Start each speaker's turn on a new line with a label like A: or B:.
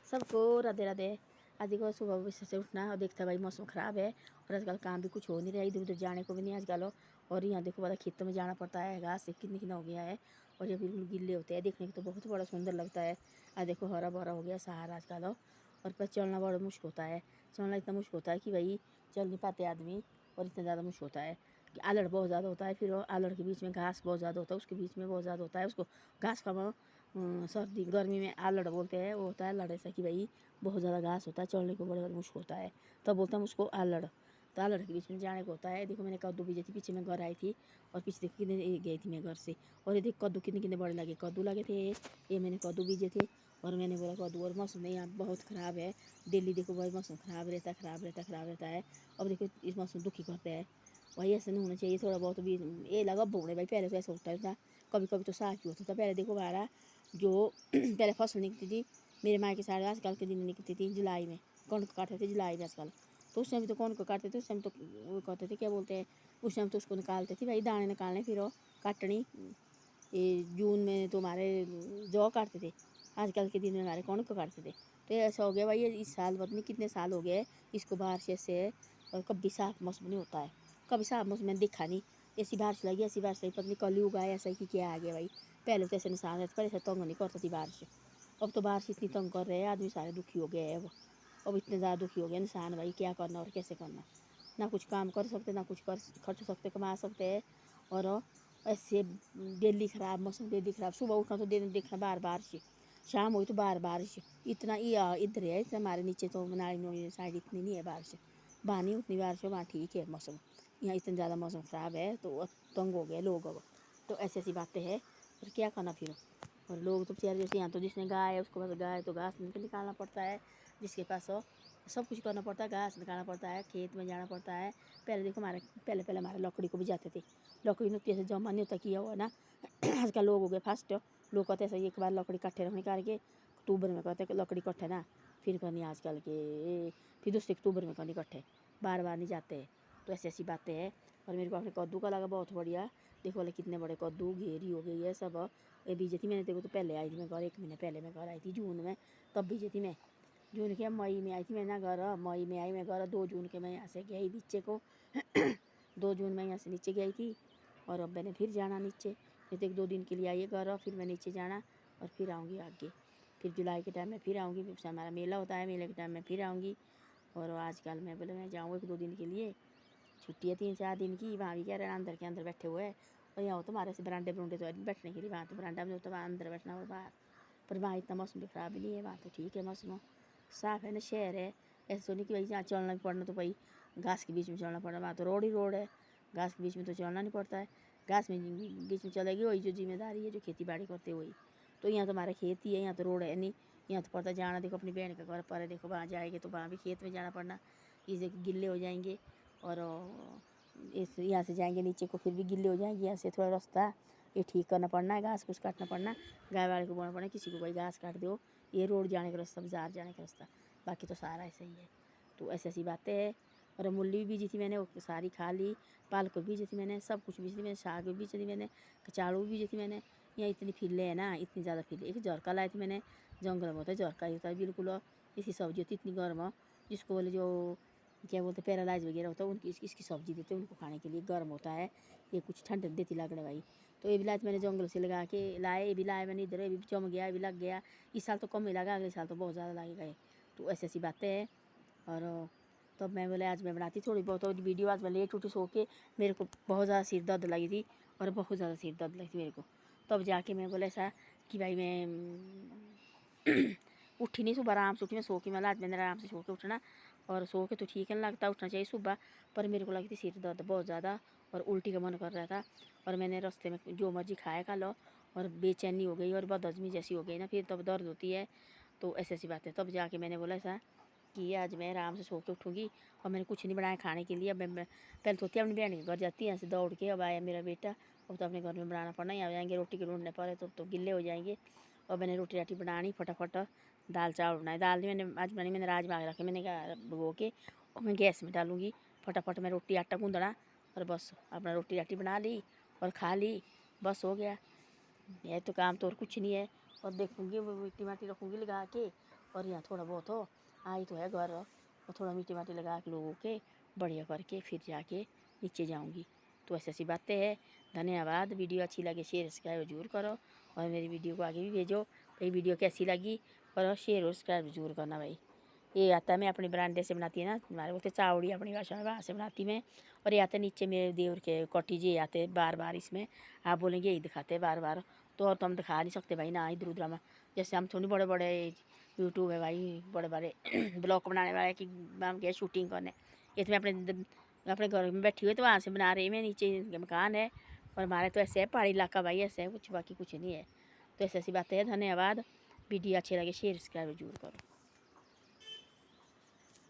A: सबको राधे राधे। आज देखो सुबह से उठना और देखता भाई मौसम ख़राब है और आजकल काम भी कुछ हो नहीं रहा, इधर उधर जाने को भी नहीं आजकल। और यहाँ देखो बड़ा खेतों में जाना पड़ता है, घास से कितनी कितना हो गया है और ये बिल्कुल गिल्ले होते हैं, देखने को तो बहुत बड़ा सुंदर लगता है। आज देखो हरा भरा हो गया सहारा आजकल। और पर चलना बड़ा मुश्किल होता है, चलना इतना मुश्किल होता है कि भाई चल नहीं पाते आदमी। और इतना ज़्यादा मुश्किल होता है कि आलड़ बहुत ज़्यादा होता है, फिर आलड़ के बीच में घास बहुत ज़्यादा होता है, उसके बीच में बहुत ज़्यादा होता है उसको घास का सर्दी गर्मी में आलड़ बोलते हैं। वो होता है आलड़, ऐसा कि भाई बहुत ज़्यादा घास होता है, चढ़ने को बड़ा मुश्किल होता है, तब बोलते हैं उसको आलड़। तो आलड़ के बीच में जाने को होता है। देखो मैंने कद्दू बीजे थी, पीछे मैं घर आई थी और पीछे देखो कितने गई थी मैं घर से। और ये देख कद्दू कितने कितने बड़े लगे, कद्दू लगे थे, ये मैंने कद्दू बीजे थे। और मैंने बोला कद्दू, और मौसम नहीं यहाँ बहुत ख़राब है, दिल्ली देखो भाई मौसम ख़राब रहता है, ख़राब रहता है, ख़राब रहता है। अब देखो इस मौसम दुखी करते हैं, वही ऐसा नहीं होना चाहिए। थोड़ा बहुत भी ये लगा भोगने भाई, पहले तो ऐसा होता था, कभी कभी तो साफ भी होता था पहले। देखो हमारा जो पहले फसल निकलती थी मेरे माँ के साथ, आजकल के दिन निकलती थी जुलाई में, कौन काटते थे जुलाई में आजकल। तो उस टाइम तो कौन को काटते थे, उस टाइम तो वो कहते थे क्या बोलते हैं, उस टाइम तो उसको निकालते थे भाई, दाने निकालने, फिर वो काटनी। ये जून में तो हमारे जौ काटते थे, आजकल के दिन में हमारे कौन को काटते थे। तो ये ऐसा हो गया भाई, ये इस साल पता नहीं कितने साल हो गए इसको बारिश से। और कभी साफ मौसम नहीं होता है, कभी साफ मौसम मैंने देखा नहीं। ऐसी बारिश लगी, ऐसी बारिश लगी, पता नहीं कलयुग आया ऐसा कि क्या आ गया भाई। पहले तो ऐसे इंसान रहते, पहले ऐसे तंग नहीं करती थी बारिश। अब तो बारिश इतनी तंग कर रहे हैं, आदमी सारे दुखी हो गए हैं। अब इतने ज़्यादा दुखी हो गए इंसान भाई, क्या करना और कैसे करना। ना कुछ काम कर सकते, ना कुछ कर खर्च सकते, कमा सकते हैं। और ऐसे डेली ख़राब मौसम, डेली ख़राब, सुबह उठना तो दिन देखना बार बारिश, शाम हुई तो बार बारिश। इतना इधर है, इतना हमारे नीचे तो नाली साइड इतनी नहीं है बारिश, वहाँ नहीं उतनी बारिश है, वहाँ ठीक है मौसम। यहाँ इतना ज़्यादा मौसम ख़राब है तो तंग हो गए लोग अब। तो ऐसी ऐसी बातें हैं, और क्या करना फिर। और लोग तो बेचारे जैसे यहाँ तो जिसने गाय है उसको बस गाय तो घास निकालना पड़ता है, जिसके पास हो सब कुछ करना पड़ता है, घास निकालना पड़ता है, खेत में जाना पड़ता है। पहले देखो हमारे पहले पहले हमारे लकड़ी को भी जाते थे, लकड़ी ने कैसे जमा नहीं होता किया हुआ ना। आजकल लोग हो गए फास्ट, लोग कहते हैं एक बार लकड़ी कट्ठे रखने करके अक्टूबर में कहते हैं लकड़ी कट्ठे ना, फिर करनी आजकल के, फिर दूसरे अक्टूबर में करनी कट्ठे, बार बार नहीं जाते। तो ऐसी ऐसी बातें हैं। और मेरे को अपने कद्दू का लगा बहुत बढ़िया, देखो वाले कितने बड़े कद्दू, घेरी हो गई है सब। ये बीजे थी मैंने, देखो तो पहले आई थी मैं घर, 1 महीने पहले मैं घर आई थी जून में, तब बीजे थी मैं। जून के मई में आई थी मैं ना घर, मई में आई मैं घर, 2 जून के मैं यहाँ से गई नीचे को। 2 जून में यहाँ से नीचे गई थी, और अब मैंने फिर जाना नीचे, नहीं तो 1-2 दिन के लिए आई है घर, फिर मैं नीचे जाना और फिर आऊँगी आगे। फिर जुलाई के टाइम में फिर आऊँगी, फिर हमारा मेला होता है, मेले के टाइम में फिर आऊँगी। और आजकल मैं बोले मैं जाऊँ 1-2 दिन के लिए, छुट्टी है 3-4 दिन की, वहाँ भी कह रहे हैं अंदर के अंदर बैठे हुए हैं। और यहाँ हो तो हमारे से बरांडे बरूंडे तो बैठने के लिए, वहाँ तो बरांडा में तो वहाँ अंदर बैठना और बाहर। पर वहाँ इतना मौसम भी ख़राब नहीं है, वहाँ तो ठीक है मौसम, साफ़ है ना, शहर है। ऐसा तो नहीं कि भाई जहाँ चलना भी पड़ना तो भाई घास के बीच में चलना पड़ना, वहाँ तो रोड ही रोड है, घास के बीच में तो चलना नहीं पड़ता है। घास में बीच में चलेगी वही जो जिम्मेदारी है, जो खेती बाड़ी करते वही। तो यहाँ तो हमारा खेत ही है, यहाँ तो रोड है नहीं, यहाँ तो पड़ता जाना। देखो अपनी बहन का घर पर है, देखो वहाँ जाएंगे तो वहाँ भी खेत में जाना पड़ना, इसे गिल्ले हो जाएंगे। और इस यहाँ से जाएंगे नीचे को फिर भी गिल्ले हो जाएंगे, यहाँ से थोड़ा रास्ता ये ठीक करना पड़ना है, घास कुछ काटना पड़ना, गाय वाले को बोलना पड़ना किसी को भाई घास काट दो, ये रोड जाने का रास्ता, बाजार जाने का रास्ता, बाकी तो सारा ऐसा ही है। तो ऐसी ऐसी बातें हैं। और मूली भी बीजी थी मैंने, वो सारी खा ली, पालक भी बीजी थी मैंने, सब कुछ बीजी थी मैंने, साग भी बीजी थी मैंने, कचालू भी बीजी थी मैंने। यहाँ इतनी फिले है ना, इतनी ज़्यादा फिले, एक जरका लाई थी मैंने, जंगल में होता है जरका ही होता है बिल्कुल, इसकी सब्जी होती इतनी गर्म हो, जिसको बोले जो क्या बोलते पैरालाइज वगैरह होता है उनकी इसकी सब्जी देते हैं उनको खाने के लिए, गर्म होता है ये, कुछ ठंड देती लगने भाई। तो ये भी लाए मैंने जंगल से लगा के लाए, ये भी लाए मैंने इधर, ये भी जम गया, ये भी लग गया। इस साल तो कम ही लगा, अगले साल तो बहुत ज़्यादा लगेगा ये। तो ऐसी ऐसी बातें हैं। और तब मैं बोले आज मैं बनाती थोड़ी बहुत और वीडियो, आज मैं लेट उठी सो के, मेरे को बहुत ज़्यादा सिर दर्द लगी थी, और बहुत ज़्यादा सिर दर्द लगी थी मेरे को। तब जाके मैं बोले ऐसा कि भाई मैं उठी नहीं सुबह, आराम से उठी, मैं सो के, मैं आज मैंने आराम से सो के उठना, और सो के तो ठीक है लगता, उठना चाहिए सुबह, पर मेरे को लगी थी सिर दर्द बहुत ज़्यादा, और उल्टी का मन कर रहा था। और मैंने रास्ते में जो मर्जी खाया खा लो, और बेचैनी हो गई और बदहज़मी जैसी हो गई ना, फिर तब दर्द होती है। तो ऐसी ऐसी बात है। तब जाके मैंने बोला ऐसा कि आज मैं आराम से सो के उठूँगी, और मैंने कुछ नहीं बनाया खाने के लिए। अब मैं पहले तो होती अपनी बहन के घर जाती है, यहाँ से दौड़ के, अब आया मेरा बेटा, अब तो अपने घर में बनाना पड़ना, यहाँ जाएंगे रोटी के ढूंढने पड़े तो गिल्ले हो जाएंगे। और मैंने रोटी राटी बनानी फटाफट, दाल चावल बनाए, दाल नहीं मैंने आज बनाई, मैंने राजमा रखे, मैंने कहा भगो के और मैं गैस में डालूँगी, फटाफट मैं रोटी आटा गूँदना, और बस अपना रोटी राटी बना ली और खा ली, बस हो गया। यह तो काम तो और कुछ नहीं है। और देखूँगी वो मिट्टी माटी रखूँगी लगा के, और यहाँ थोड़ा बहुत हो आई तो है घर, और थोड़ा मिट्टी माटी लगा के लोगों के बढ़िया करके फिर जाके नीचे जाऊँगी। तो ऐसी ऐसी बातें हैं। धन्यवाद। वीडियो अच्छी लगे शेयर सब्सक्राइब जरूर करो और मेरी वीडियो को आगे भी भेजो भाई। वीडियो कैसी लगी करो शेयर और सब्सक्राइब जरूर करना भाई। ये आता है मैं अपने बरांडे से बनाती है ना, हमारे बोलते चावड़ी अपनी भाषा में, वहाँ से बनाती मैं। और ये आता है नीचे मेरे देवर के कोटी जी आते बार बार इसमें, आप बोलेंगे यही दिखाते बार बार, तो और तो हम दिखा नहीं सकते भाई ना इधर उधर में। जैसे हम थोड़ी बड़े बड़े यूट्यूब है भाई, बड़े बड़े ब्लॉग बनाने वाले कि हम क्या शूटिंग करने, ये तो मैं अपने घर में बैठी हुई तो वहाँ से बना रही मैं। नीचे मकान है और हमारे तो ऐसे है पहाड़ी इलाका भाई, ऐसे है कुछ, बाकी कुछ नहीं है। तो ऐसी ऐसी बातें हैं। धन्यवाद। वीडियो अच्छे लगे शेयर सब्सक्राइब जरूर करो।